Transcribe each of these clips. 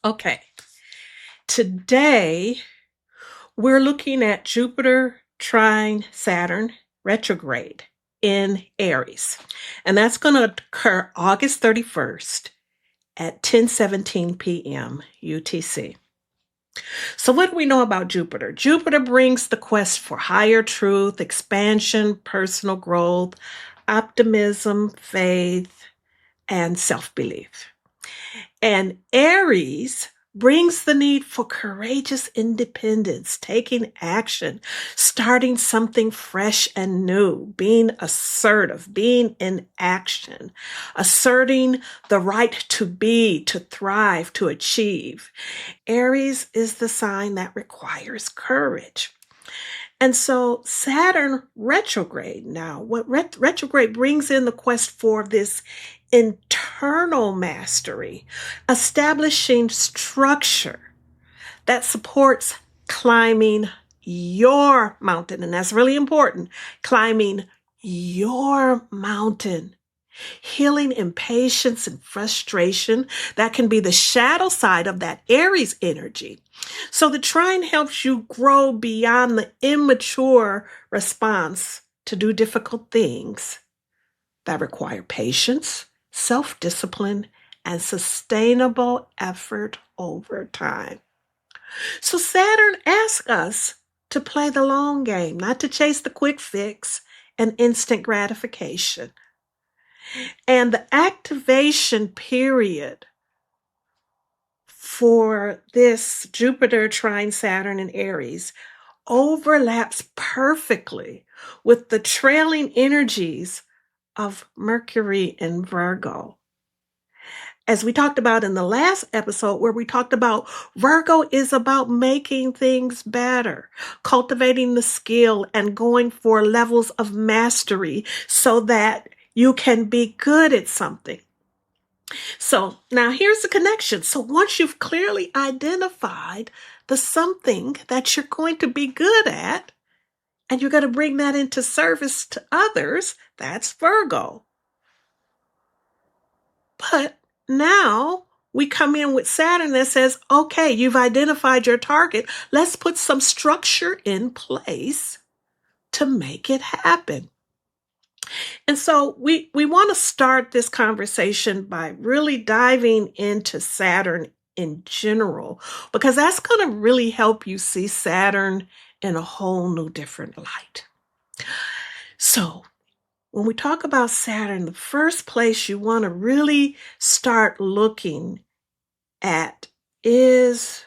Okay, today we're looking at Jupiter trine Saturn retrograde in Aries. And that's going to occur August 31st at 10:17 p.m. UTC. So what do we know about Jupiter? Jupiter brings the quest for higher truth, expansion, personal growth, optimism, faith, and self-belief. And Aries brings the need for courageous independence, taking action, starting something fresh and new, being assertive, being in action, asserting the right to be, to thrive, to achieve. Aries is the sign that requires courage. And so Saturn retrograde now, what retrograde brings in the quest for this internal mastery, establishing structure that supports climbing your mountain. And that's really important, climbing your mountain. Healing impatience and frustration, that can be the shadow side of that Aries energy. So the trine helps you grow beyond the immature response to do difficult things that require patience, self-discipline, and sustainable effort over time. So Saturn asks us to play the long game, not to chase the quick fix and instant gratification. And the activation period for this Jupiter trine Saturn in Aries overlaps perfectly with the trailing energies of Mercury in Virgo. As we talked about in the last episode, where we talked about Virgo is about making things better, cultivating the skill and going for levels of mastery so that you can be good at something. So now here's the connection. So once you've clearly identified the something that you're going to be good at, and you're going to bring that into service to others, that's Virgo. But now we come in with Saturn that says, okay, you've identified your target. Let's put some structure in place to make it happen. And so we want to start this conversation by really diving into Saturn in general, because that's going to really help you see Saturn in a whole new different light. So when we talk about Saturn, the first place you want to really start looking at is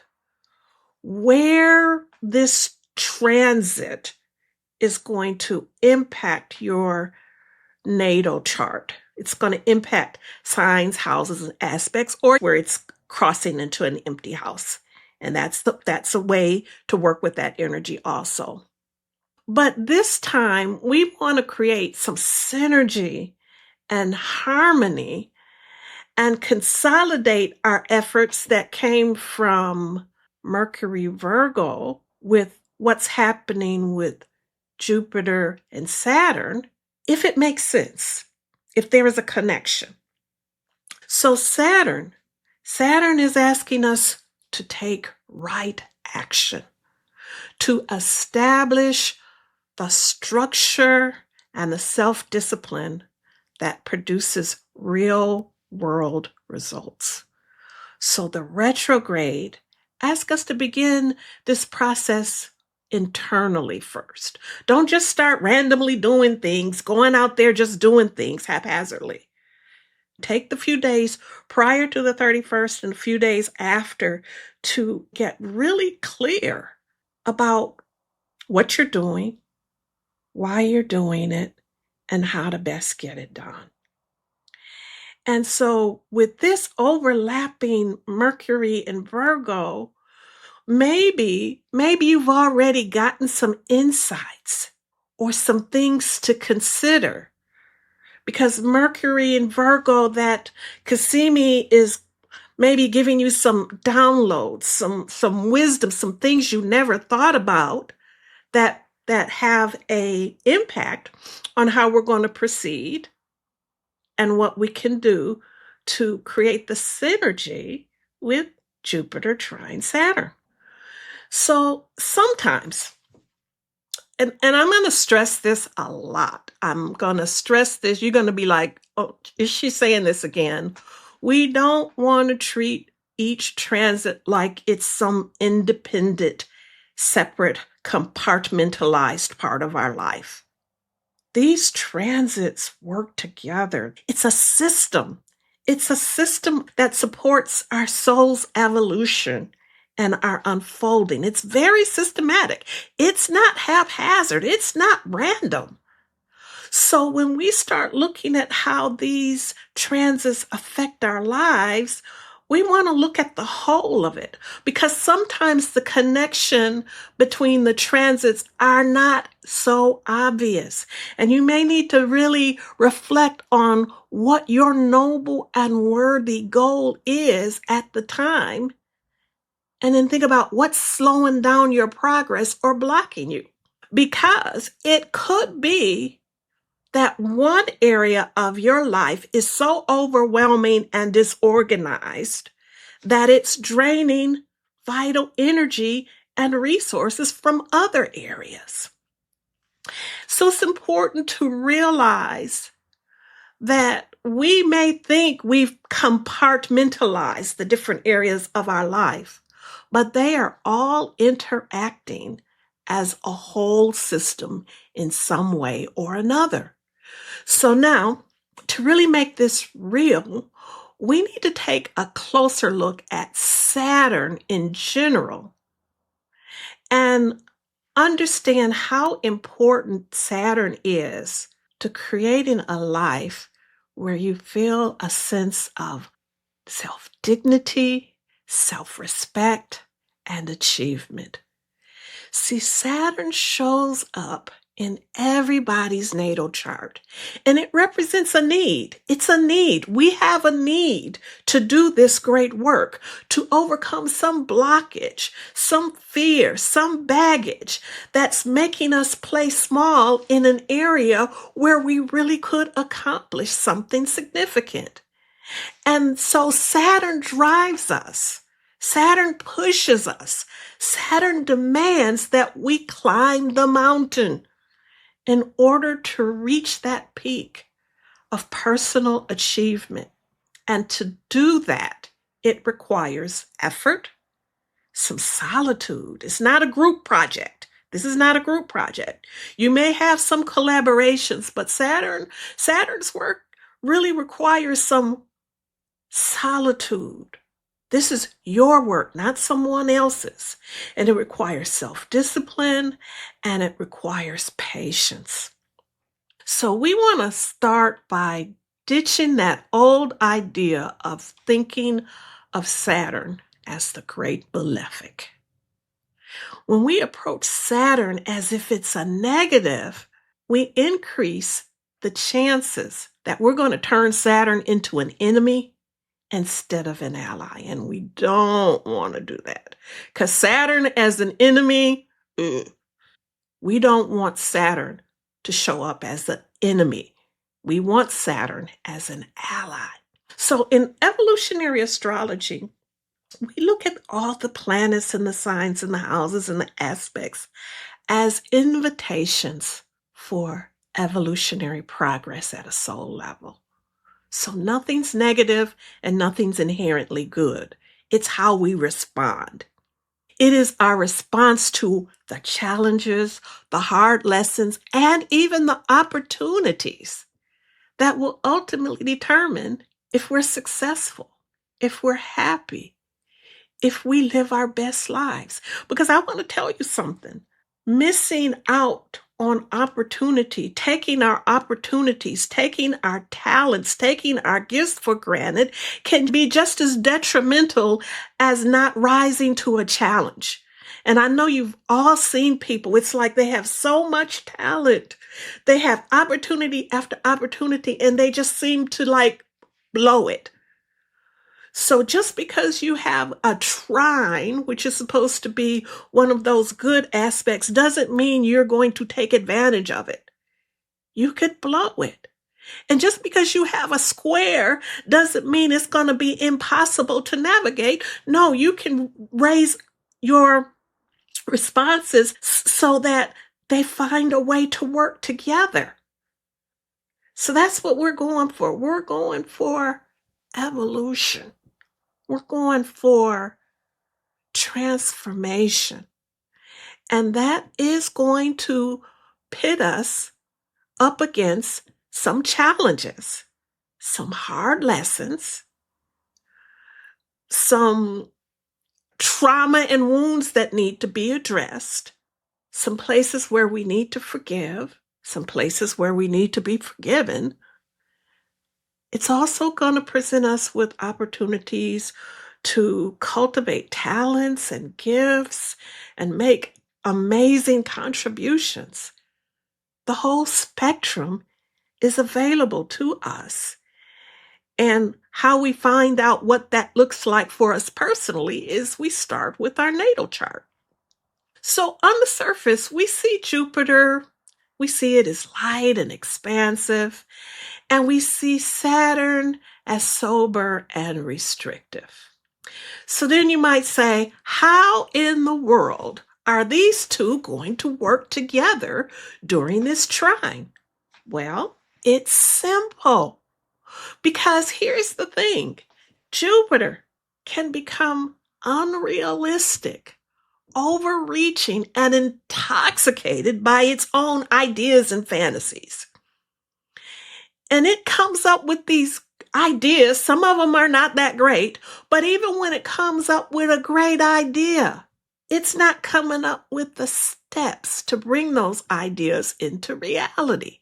where this transit is going to impact your natal chart. It's going to impact signs, houses, and aspects, or where it's crossing into an empty house. And that's a way to work with that energy also. But this time we want to create some synergy and harmony and consolidate our efforts that came from Mercury Virgo with what's happening with Jupiter and Saturn, if it makes sense, if there is a connection. So Saturn is asking us to take right action, to establish the structure and the self-discipline that produces real world results. So the retrograde asks us to begin this process internally first. Don't just start randomly doing things, going out there just doing things haphazardly. Take the few days prior to the 31st and a few days after to get really clear about what you're doing, why you're doing it, and how to best get it done. And so with this overlapping Mercury and Virgo, maybe you've already gotten some insights or some things to consider, because Mercury in Virgo, that Cassimi, is maybe giving you some downloads, some wisdom, some things you never thought about that have a impact on how we're going to proceed and what we can do to create the synergy with Jupiter trine Saturn. So sometimes, and I'm going to stress this a lot. I'm going to stress this. You're going to be like, oh, is she saying this again? We don't want to treat each transit like it's some independent, separate, compartmentalized part of our life. These transits work together. It's a system. It's a system that supports our soul's evolution and our unfolding. It's very systematic. It's not haphazard. It's not random. So when we start looking at how these transits affect our lives, we want to look at the whole of it, because sometimes the connection between the transits are not so obvious. And you may need to really reflect on what your noble and worthy goal is at the time, and then think about what's slowing down your progress or blocking you. Because it could be that one area of your life is so overwhelming and disorganized that it's draining vital energy and resources from other areas. So it's important to realize that we may think we've compartmentalized the different areas of our life, but they are all interacting as a whole system in some way or another. So now, to really make this real, we need to take a closer look at Saturn in general and understand how important Saturn is to creating a life where you feel a sense of self-dignity, self-respect, and achievement. See, Saturn shows up in everybody's natal chart, and it represents a need. It's a need. We have a need to do this great work, to overcome some blockage, some fear, some baggage that's making us play small in an area where we really could accomplish something significant. And so Saturn drives us. Saturn pushes us. Saturn demands that we climb the mountain in order to reach that peak of personal achievement. And to do that, it requires effort, some solitude. It's not a group project. This is not a group project. You may have some collaborations, but Saturn's work really requires some solitude. This is your work, not someone else's. And it requires self-discipline, and it requires patience. So we want to start by ditching that old idea of thinking of Saturn as the great malefic. When we approach Saturn as if it's a negative, we increase the chances that we're going to turn Saturn into an enemy instead of an ally. And we don't want to do that, because Saturn as an enemy, we don't want Saturn to show up as an enemy. We want Saturn as an ally. So in evolutionary astrology, we look at all the planets and the signs and the houses and the aspects as invitations for evolutionary progress at a soul level. So nothing's negative and nothing's inherently good. It's how we respond. It is our response to the challenges, the hard lessons, and even the opportunities that will ultimately determine if we're successful, if we're happy, if we live our best lives. Because I want to tell you something. Missing out on opportunity, taking our opportunities, taking our talents, taking our gifts for granted can be just as detrimental as not rising to a challenge. And I know you've all seen people. It's like they have so much talent. They have opportunity after opportunity, and they just seem to blow it. So just because you have a trine, which is supposed to be one of those good aspects, doesn't mean you're going to take advantage of it. You could blow it. And just because you have a square doesn't mean it's going to be impossible to navigate. No, you can raise your responses so that they find a way to work together. So that's what we're going for. We're going for evolution. We're going for transformation. And that is going to pit us up against some challenges, some hard lessons, some trauma and wounds that need to be addressed, some places where we need to forgive, some places where we need to be forgiven. It's also going to present us with opportunities to cultivate talents and gifts and make amazing contributions. The whole spectrum is available to us. And how we find out what that looks like for us personally is we start with our natal chart. So on the surface, we see Jupiter, we see it as light and expansive, and we see Saturn as sober and restrictive. So then you might say, how in the world are these two going to work together during this trine? Well, it's simple. Because here's the thing, Jupiter can become unrealistic, overreaching, and intoxicated by its own ideas and fantasies. And it comes up with these ideas. Some of them are not that great, but even when it comes up with a great idea, it's not coming up with the steps to bring those ideas into reality.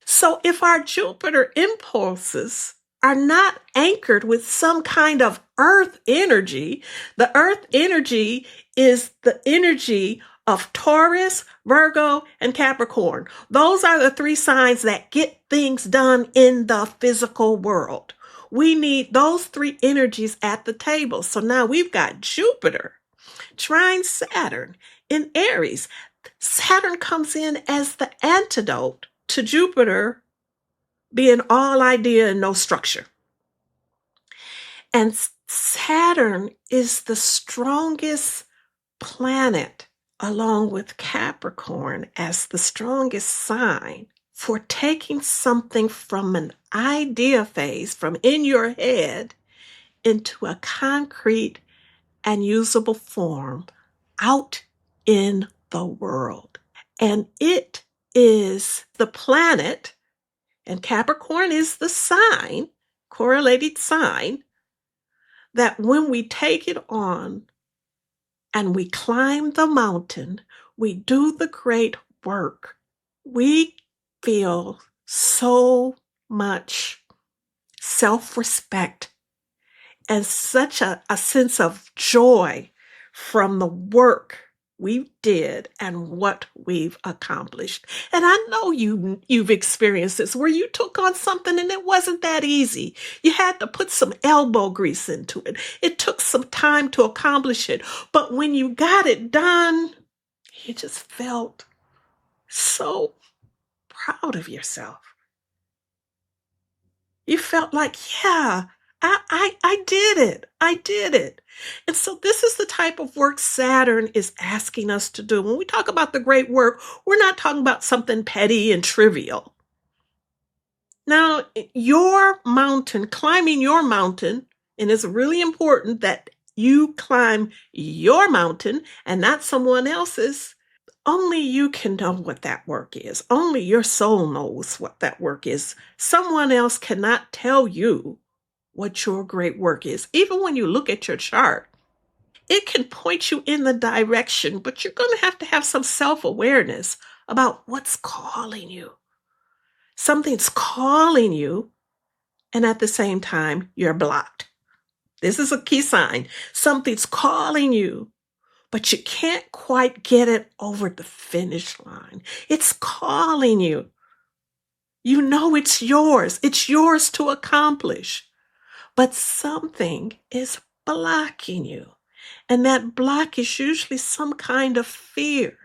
So if our Jupiter impulses are not anchored with some kind of earth energy, the earth energy is the energy of Taurus, Virgo, and Capricorn. Those are the three signs that get things done in the physical world. We need those three energies at the table. So now we've got Jupiter, trine Saturn in Aries. Saturn comes in as the antidote to Jupiter being all idea and no structure. And Saturn is the strongest planet, along with Capricorn as the strongest sign for taking something from an idea phase, from in your head, into a concrete and usable form out in the world. And it is the planet, and Capricorn is the sign, correlated sign, that when we take it on and we climb the mountain, we do the great work, we feel so much self-respect and such a sense of joy from the work we did and what we've accomplished. And I know you've experienced this, where you took on something and it wasn't that easy. You had to put some elbow grease into it. It took some time to accomplish it. But when you got it done, you just felt so proud of yourself. You felt like, yeah, I did it. I did it. And so this is the type of work Saturn is asking us to do. When we talk about the great work, we're not talking about something petty and trivial. Now, your mountain, climbing your mountain, and it's really important that you climb your mountain and not someone else's. Only you can know what that work is. Only your soul knows what that work is. Someone else cannot tell you what your great work is. Even when you look at your chart, it can point you in the direction, but you're going to have some self-awareness about what's calling you. Something's calling you, and at the same time, you're blocked. This is a key sign. Something's calling you, but you can't quite get it over the finish line. It's calling you. You know it's yours. It's yours to accomplish. But something is blocking you. And that block is usually some kind of fear.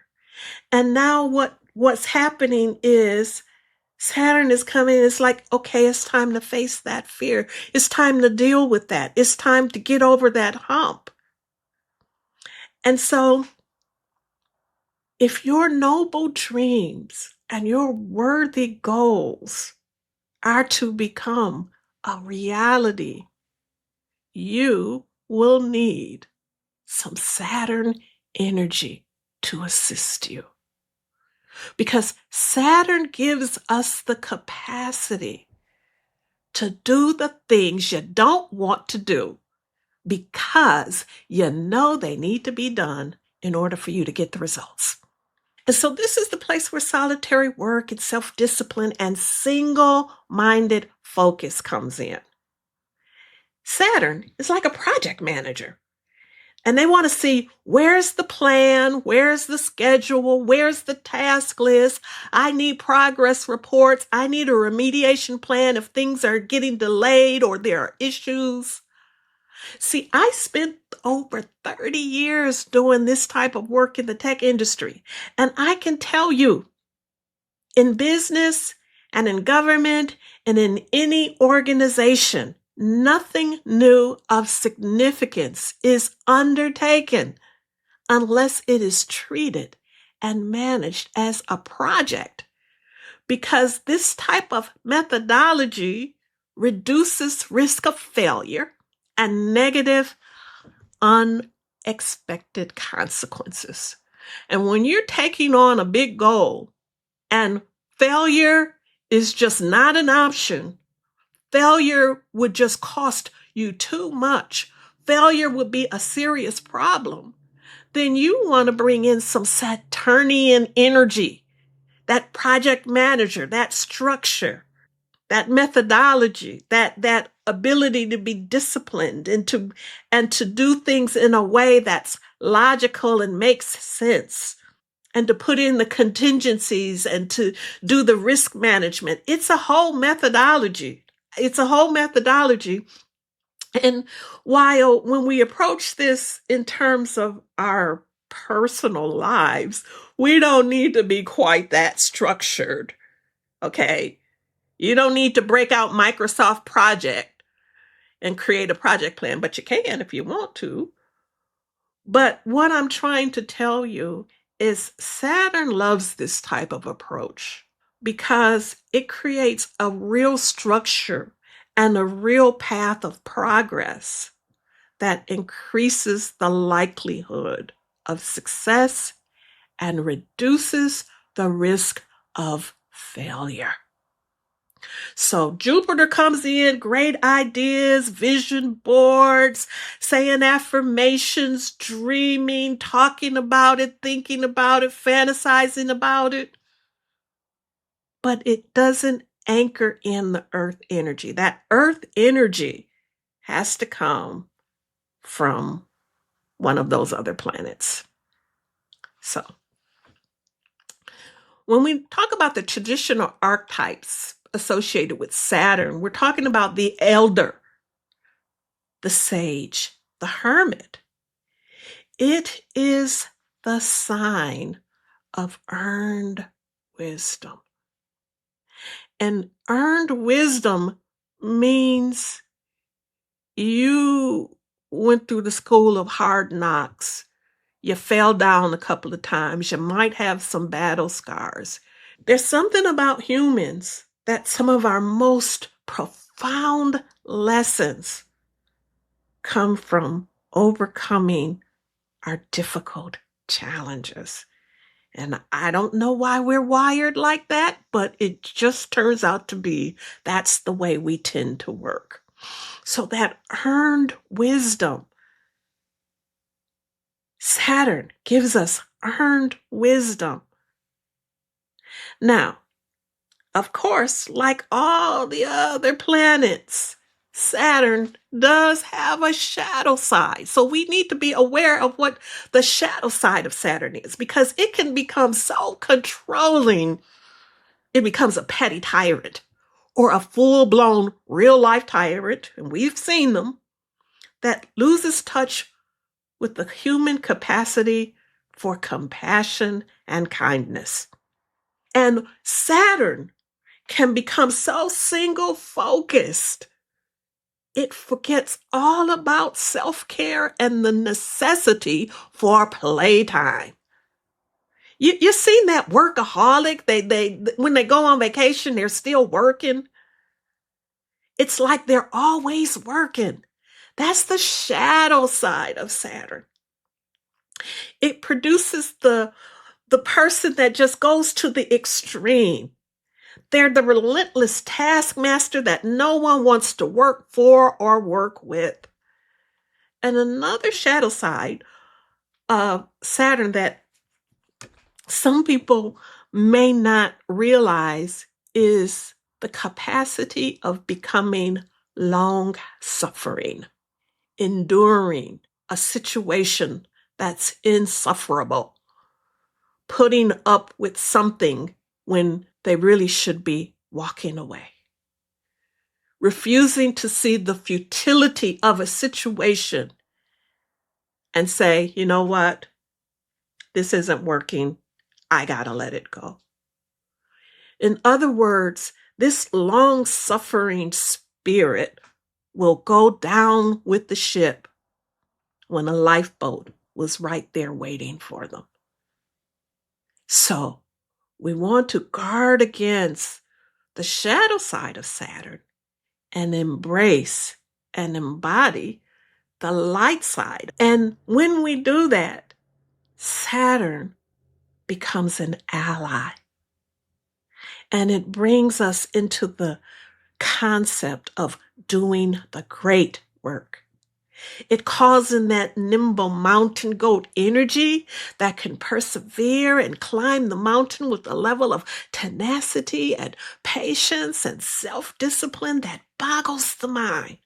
And now what's happening is Saturn is coming. It's like, okay, it's time to face that fear. It's time to deal with that. It's time to get over that hump. And so, if your noble dreams and your worthy goals are to become a reality, you will need some Saturn energy to assist you. Because Saturn gives us the capacity to do the things you don't want to do because you know they need to be done in order for you to get the results. And so this is the place where solitary work and self-discipline and single-minded focus comes in. Saturn is like a project manager. And they want to see, where's the plan? Where's the schedule? Where's the task list? I need progress reports. I need a remediation plan if things are getting delayed or there are issues. See, I spent over 30 years doing this type of work in the tech industry. And I can tell you, in business and in government and in any organization, nothing new of significance is undertaken unless it is treated and managed as a project, because this type of methodology reduces risk of failure and negative, unexpected consequences. And when you're taking on a big goal and failure is just not an option, failure would just cost you too much, failure would be a serious problem, then you want to bring in some Saturnian energy, that project manager, that structure, that methodology, that ability to be disciplined and to do things in a way that's logical and makes sense, and to put in the contingencies and to do the risk management. It's a whole methodology. It's a whole methodology. And while when we approach this in terms of our personal lives, we don't need to be quite that structured. Okay. You don't need to break out Microsoft Project and create a project plan, but you can if you want to. But what I'm trying to tell you is Saturn loves this type of approach because it creates a real structure and a real path of progress that increases the likelihood of success and reduces the risk of failure. So Jupiter comes in, great ideas, vision boards, saying affirmations, dreaming, talking about it, thinking about it, fantasizing about it. But it doesn't anchor in the earth energy. That earth energy has to come from one of those other planets. So when we talk about the traditional archetypes associated with Saturn, we're talking about the elder, the sage, the hermit. It is the sign of earned wisdom. And earned wisdom means you went through the school of hard knocks. You fell down a couple of times. You might have some battle scars. There's something about humans that some of our most profound lessons come from overcoming our difficult challenges. And I don't know why we're wired like that, but it just turns out to be that's the way we tend to work. So that earned wisdom, Saturn gives us earned wisdom. Now, of course, like all the other planets, Saturn does have a shadow side. So we need to be aware of what the shadow side of Saturn is, because it can become so controlling. It becomes a petty tyrant or a full-blown real-life tyrant, and we've seen them, that loses touch with the human capacity for compassion and kindness. And Saturn can become so single focused, it forgets all about self-care and the necessity for playtime. You seen that workaholic? They when they go on vacation, they're still working. It's like they're always working. That's the shadow side of Saturn. It produces the person that just goes to the extreme. They're the relentless taskmaster that no one wants to work for or work with. And another shadow side of Saturn that some people may not realize is the capacity of becoming long suffering, enduring a situation that's insufferable, putting up with something when they really should be walking away, refusing to see the futility of a situation and say, you know what, this isn't working, I gotta let it go. In other words, this long suffering spirit will go down with the ship when a lifeboat was right there waiting for them. So we want to guard against the shadow side of Saturn and embrace and embody the light side. And when we do that, Saturn becomes an ally. And it brings us into the concept of doing the great work. It calls in that nimble mountain goat energy that can persevere and climb the mountain with a level of tenacity and patience and self-discipline that boggles the mind.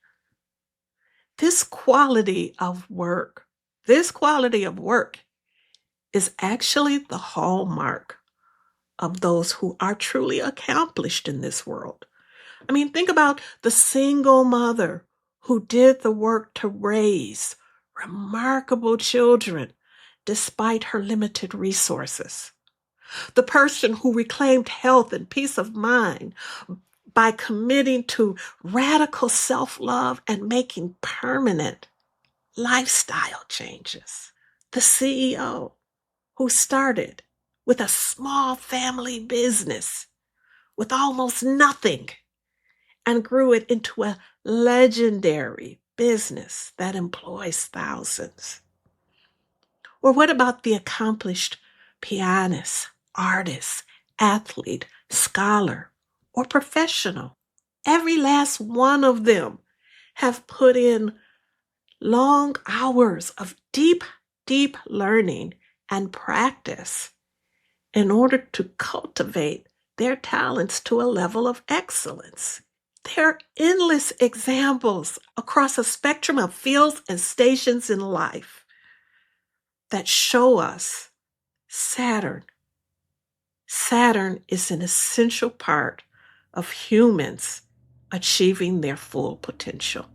This quality of work is actually the hallmark of those who are truly accomplished in this world. I mean, think about the single mother who did the work to raise remarkable children despite her limited resources. The person who reclaimed health and peace of mind by committing to radical self-love and making permanent lifestyle changes. The CEO who started with a small family business with almost nothing and grew it into a legendary business that employs thousands. Or what about the accomplished pianist, artist, athlete, scholar, or professional? Every last one of them have put in long hours of deep, deep learning and practice in order to cultivate their talents to a level of excellence. There are endless examples across a spectrum of fields and stations in life that show us Saturn. Saturn is an essential part of humans achieving their full potential.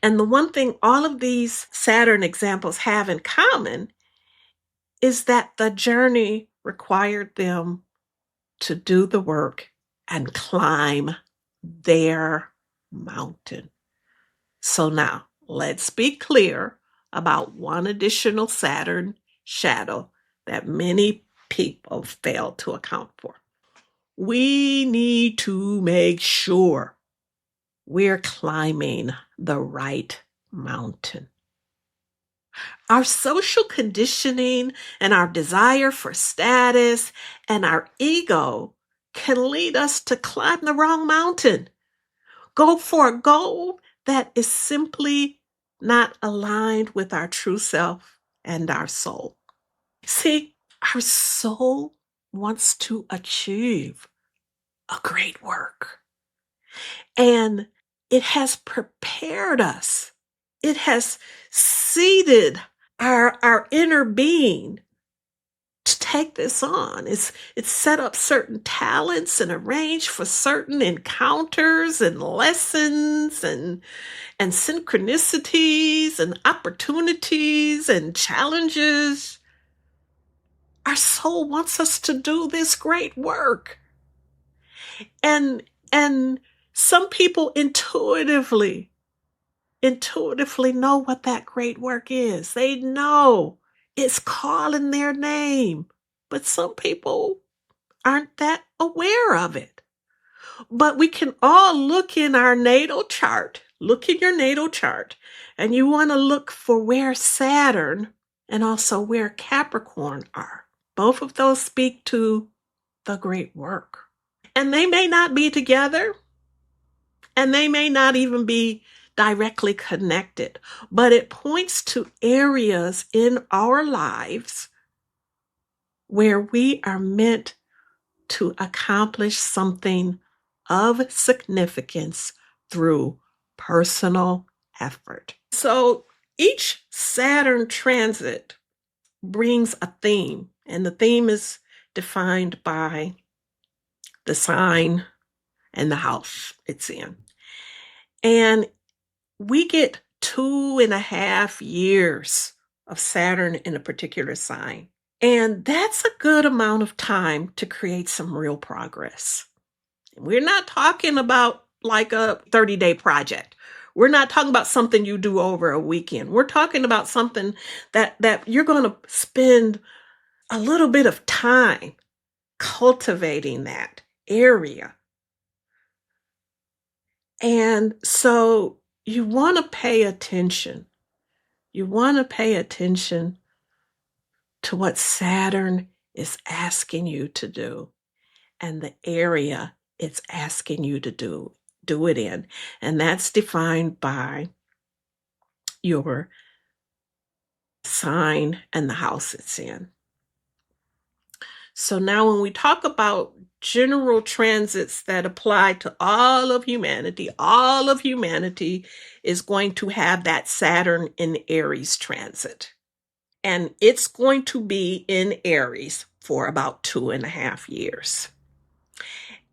And the one thing all of these Saturn examples have in common is that the journey required them to do the work and climb their mountain. So now let's be clear about one additional Saturn shadow that many people fail to account for. We need to make sure we're climbing the right mountain. Our social conditioning and our desire for status and our ego can lead us to climb the wrong mountain. Go for a goal that is simply not aligned with our true self and our soul. See, our soul wants to achieve a great work. And it has prepared us. It has seeded our inner being to take this on. It's set up certain talents and arranged for certain encounters and lessons and synchronicities and opportunities and challenges. Our soul wants us to do this great work. And and some people intuitively know what that great work is. They know it's calling their name. But some people aren't that aware of it. But we can all look in our natal chart. Look in your natal chart. And you want to look for where Saturn and also where Capricorn are. Both of those speak to the great work. And they may not be together, and they may not even be directly connected, but it points to areas in our lives where we are meant to accomplish something of significance through personal effort. So each Saturn transit brings a theme, and the theme is defined by the sign and the house it's in. And we get 2.5 years of Saturn in a particular sign. And that's a good amount of time to create some real progress. We're not talking about like a 30-day project. We're not talking about something you do over a weekend. We're talking about something that you're going to spend a little bit of time cultivating that area. And so you want to pay attention. You want to pay attention to what Saturn is asking you to do and the area it's asking you to do it in. And that's defined by your sign and the house it's in. So now when we talk about general transits that apply to all of humanity is going to have that Saturn in Aries transit. And it's going to be in Aries for about 2.5 years.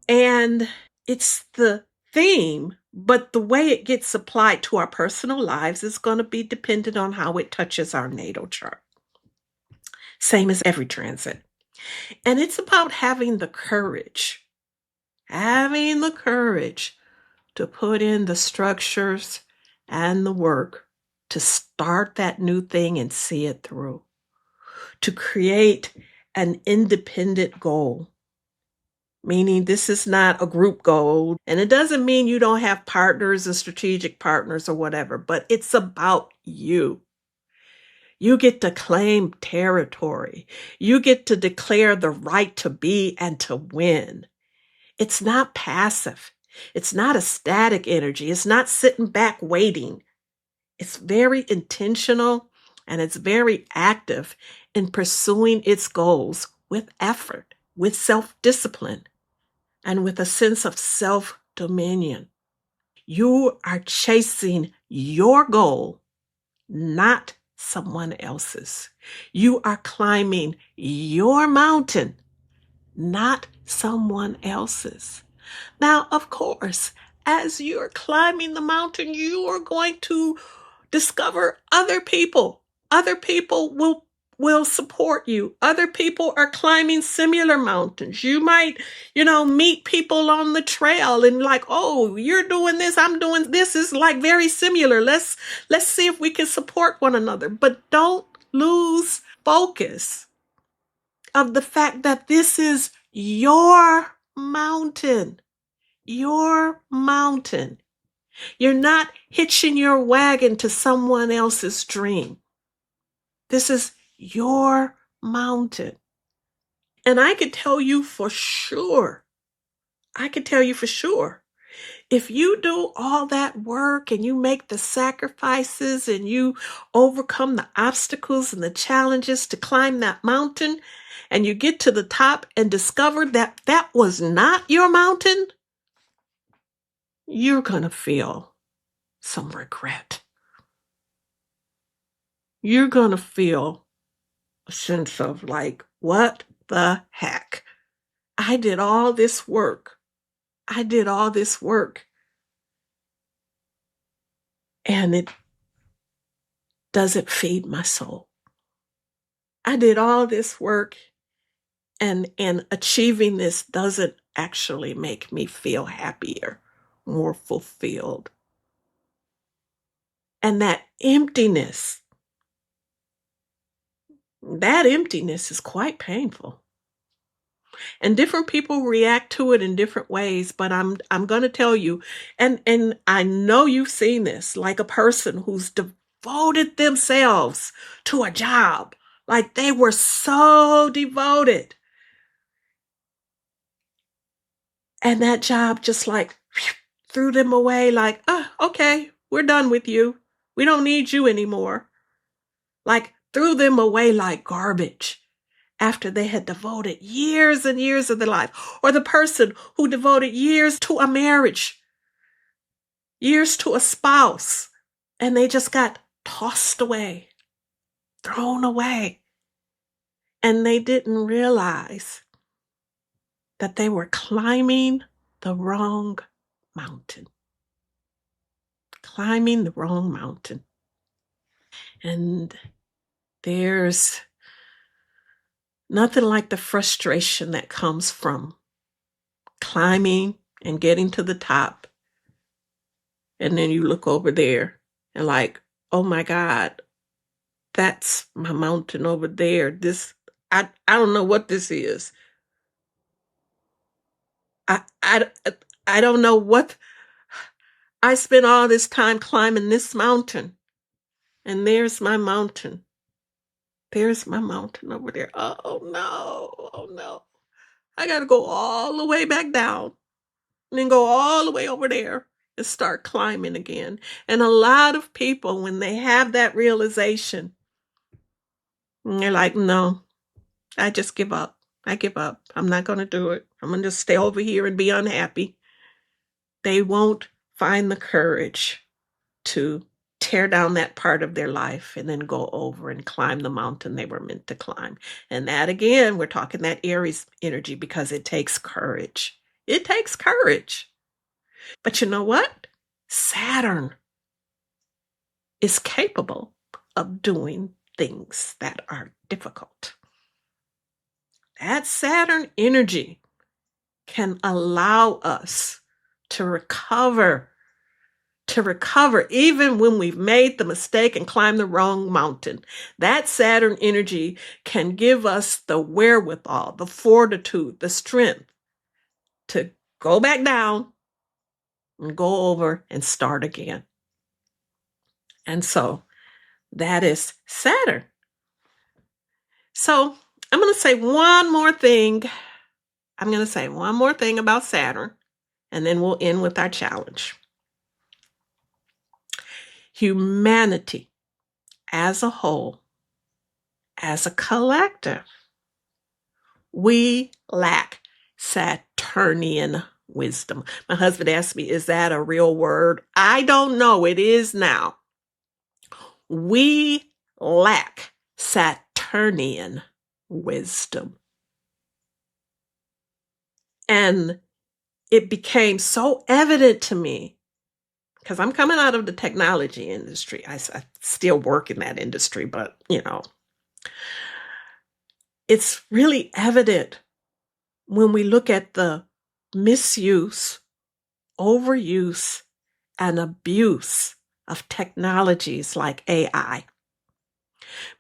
And it's the theme, but the way it gets applied to our personal lives is going to be dependent on how it touches our natal chart. Same as every transit. And it's about having the courage to put in the structures and the work to start that new thing and see it through, to create an independent goal, meaning this is not a group goal. And it doesn't mean you don't have partners and strategic partners or whatever, but it's about you. You get to claim territory. You get to declare the right to be and to win. It's not passive. It's not a static energy. It's not sitting back waiting. It's very intentional and it's very active in pursuing its goals with effort, with self-discipline, and with a sense of self-dominion. You are chasing your goal, not someone else's. You are climbing your mountain, not someone else's. Now, of course, as you're climbing the mountain, you are going to discover other people. Other people will support you. Other people are climbing similar mountains. You might, meet people on the trail and like, oh, you're doing this, I'm doing this is like very similar. Let's see if we can support one another. But don't lose focus of the fact that this is your mountain. Your mountain. You're not hitching your wagon to someone else's dream. This is your mountain. And I could tell you for sure, if you do all that work and you make the sacrifices and you overcome the obstacles and the challenges to climb that mountain, and you get to the top and discover that that was not your mountain, you're going to feel some regret. You're going to feel a sense of like, what the heck? I did all this work. And it doesn't feed my soul. I did all this work and achieving this doesn't actually make me feel happier, more fulfilled. And that emptiness is quite painful. And different people react to it in different ways, but I'm going to tell you, and I know you've seen this, like a person who's devoted themselves to a job, like they were so devoted, and that job just like threw them away, like, oh, okay, we're done with you, we don't need you anymore, like threw them away like garbage after they had devoted years and years of their life. Or the person who devoted years to a marriage, years to a spouse, and they just got tossed away, thrown away. And they didn't realize that they were climbing the wrong mountain. Climbing the wrong mountain. And there's nothing like the frustration that comes from climbing and getting to the top. And then you look over there and like, oh my God, that's my mountain over there. I don't know what this is. I, I, I don't know what, I spent all this time climbing this mountain. And there's my mountain. There's my mountain over there. Oh no, oh no. I got to go all the way back down and then go all the way over there and start climbing again. And a lot of people, when they have that realization, they're like, no, I just give up. I give up. I'm not going to do it. I'm going to just stay over here and be unhappy. They won't find the courage to tear down that part of their life and then go over and climb the mountain they were meant to climb. And that, again, we're talking that Aries energy because it takes courage. It takes courage. But you know what? Saturn is capable of doing things that are difficult. That Saturn energy can allow us to recover even when we've made the mistake and climbed the wrong mountain. That Saturn energy can give us the wherewithal, the fortitude, the strength to go back down and go over and start again. And so that is Saturn. So I'm going to say one more thing. I'm going to say one more thing about Saturn, and then we'll end with our challenge. Humanity as a whole, as a collective, we lack Saturnian wisdom. My husband asked me, is that a real word? I don't know. It is now. We lack Saturnian wisdom. And it became so evident to me because I'm coming out of the technology industry. I still work in that industry, but it's really evident when we look at the misuse, overuse, and abuse of technologies like AI.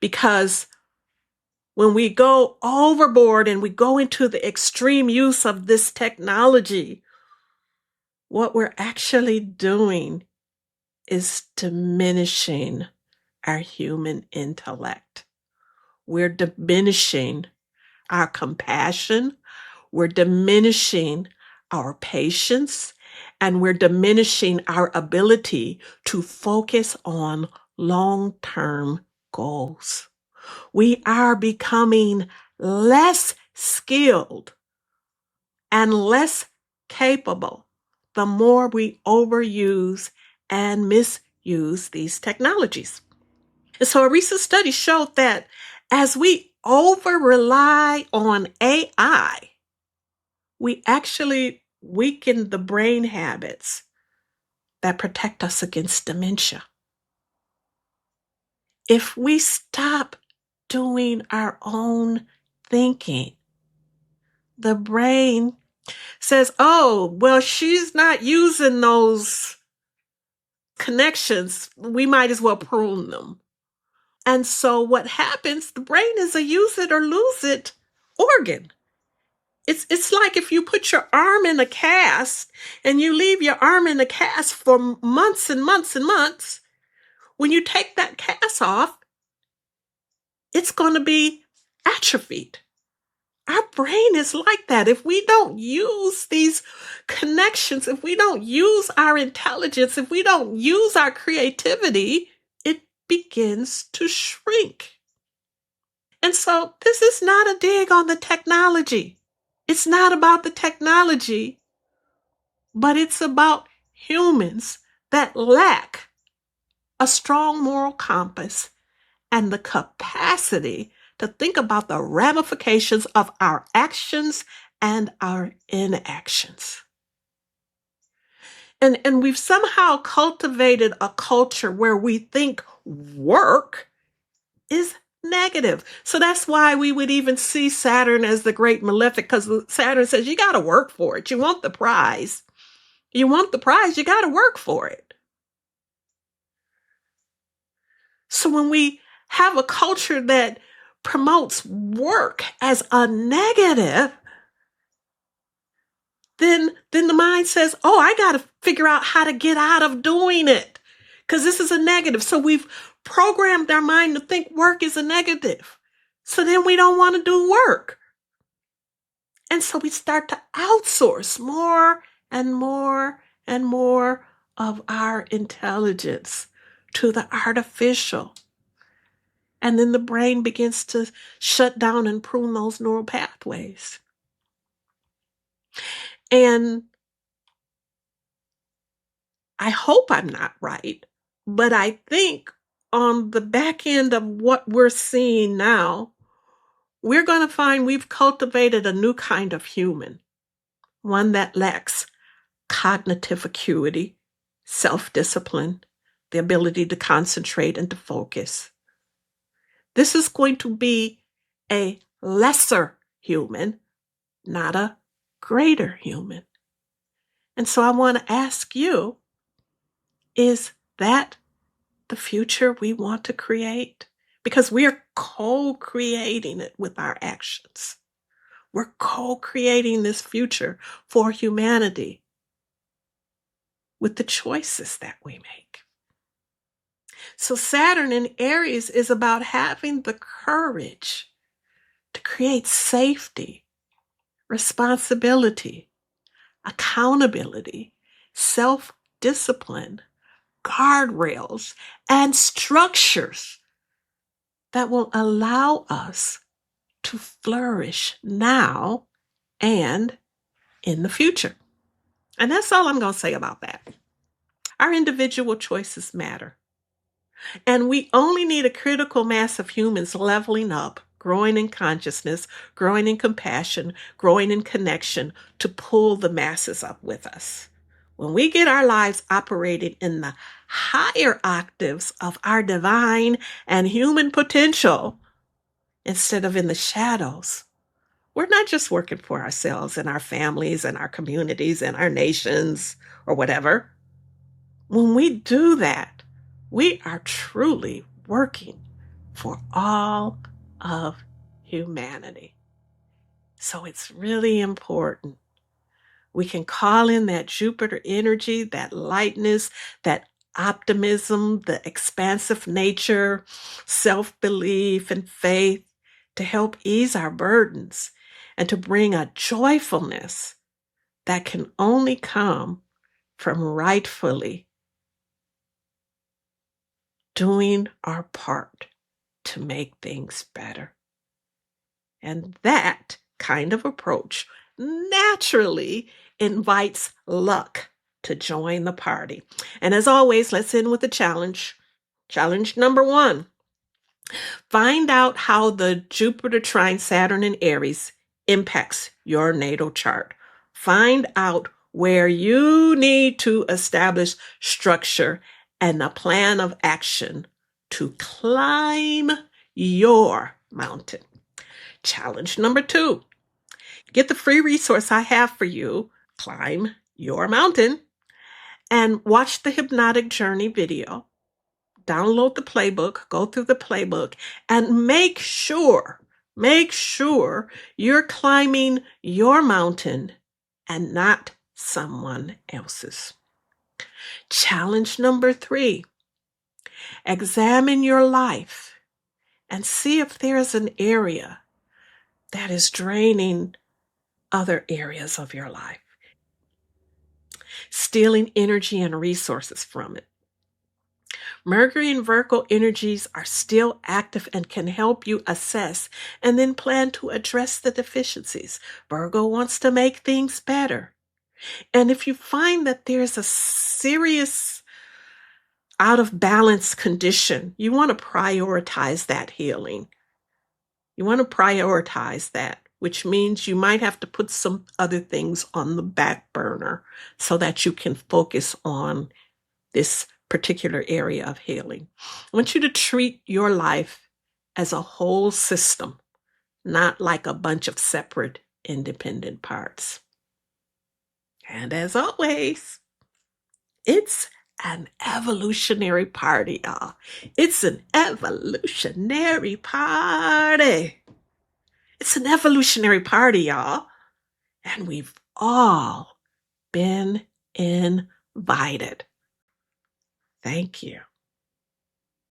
Because when we go overboard and we go into the extreme use of this technology, what we're actually doing is diminishing our human intellect. We're diminishing our compassion. We're diminishing our patience. And we're diminishing our ability to focus on long-term goals. We are becoming less skilled and less capable the more we overuse and misuse these technologies. And so a recent study showed that as we over-rely on AI, we actually weaken the brain habits that protect us against dementia. If we stop doing our own thinking, the brain says, oh, well, she's not using those connections. We might as well prune them. And so what happens, the brain is a use it or lose it organ. It's like if you put your arm in a cast and you leave your arm in a cast for months and months and months. When you take that cast off, it's going to be atrophied. Our brain is like that. If we don't use these connections, if we don't use our intelligence, if we don't use our creativity, it begins to shrink. And so this is not a dig on the technology. It's not about the technology, but it's about humans that lack a strong moral compass and the capacity to think about the ramifications of our actions and our inactions. And we've somehow cultivated a culture where we think work is negative. So that's why we would even see Saturn as the great malefic, because Saturn says you got to work for it. You want the prize. You want the prize, you got to work for it. So when we have a culture that promotes work as a negative, then the mind says, oh, I got to figure out how to get out of doing it because this is a negative. So we've programmed our mind to think work is a negative. So then we don't want to do work. And so we start to outsource more and more and more of our intelligence to the artificial. And then the brain begins to shut down and prune those neural pathways. And I hope I'm not right, but I think on the back end of what we're seeing now, we're going to find we've cultivated a new kind of human, one that lacks cognitive acuity, self-discipline, the ability to concentrate and to focus. This is going to be a lesser human, not a greater human. And so I want to ask you, is that the future we want to create? Because we are co-creating it with our actions. We're co-creating this future for humanity with the choices that we make. So Saturn in Aries is about having the courage to create safety, responsibility, accountability, self-discipline, guardrails, and structures that will allow us to flourish now and in the future. And that's all I'm going to say about that. Our individual choices matter. And we only need a critical mass of humans leveling up, growing in consciousness, growing in compassion, growing in connection to pull the masses up with us. When we get our lives operating in the higher octaves of our divine and human potential, instead of in the shadows, we're not just working for ourselves and our families and our communities and our nations or whatever. When we do that, we are truly working for all of humanity. So it's really important. We can call in that Jupiter energy, that lightness, that optimism, the expansive nature, self-belief, and faith to help ease our burdens and to bring a joyfulness that can only come from rightfully doing our part to make things better. And that kind of approach naturally invites luck to join the party. And as always, let's end with a challenge. Challenge number 1. Find out how the Jupiter trine Saturn in Aries impacts your natal chart. Find out where you need to establish structure and a plan of action to climb your mountain. Challenge number 2. Get the free resource I have for you, Climb Your Mountain, and watch the hypnotic journey video. Download the playbook, go through the playbook, and make sure you're climbing your mountain and not someone else's. Challenge number 3, examine your life and see if there's an area that is draining other areas of your life, stealing energy and resources from it. Mercury and Virgo energies are still active and can help you assess and then plan to address the deficiencies. Virgo wants to make things better. And if you find that there's a serious out of balance condition, you want to prioritize that healing. You want to prioritize that, which means you might have to put some other things on the back burner so that you can focus on this particular area of healing. I want you to treat your life as a whole system, not like a bunch of separate, independent parts. And as always, it's an evolutionary party, y'all. It's an evolutionary party. It's an evolutionary party, y'all. And we've all been invited. Thank you.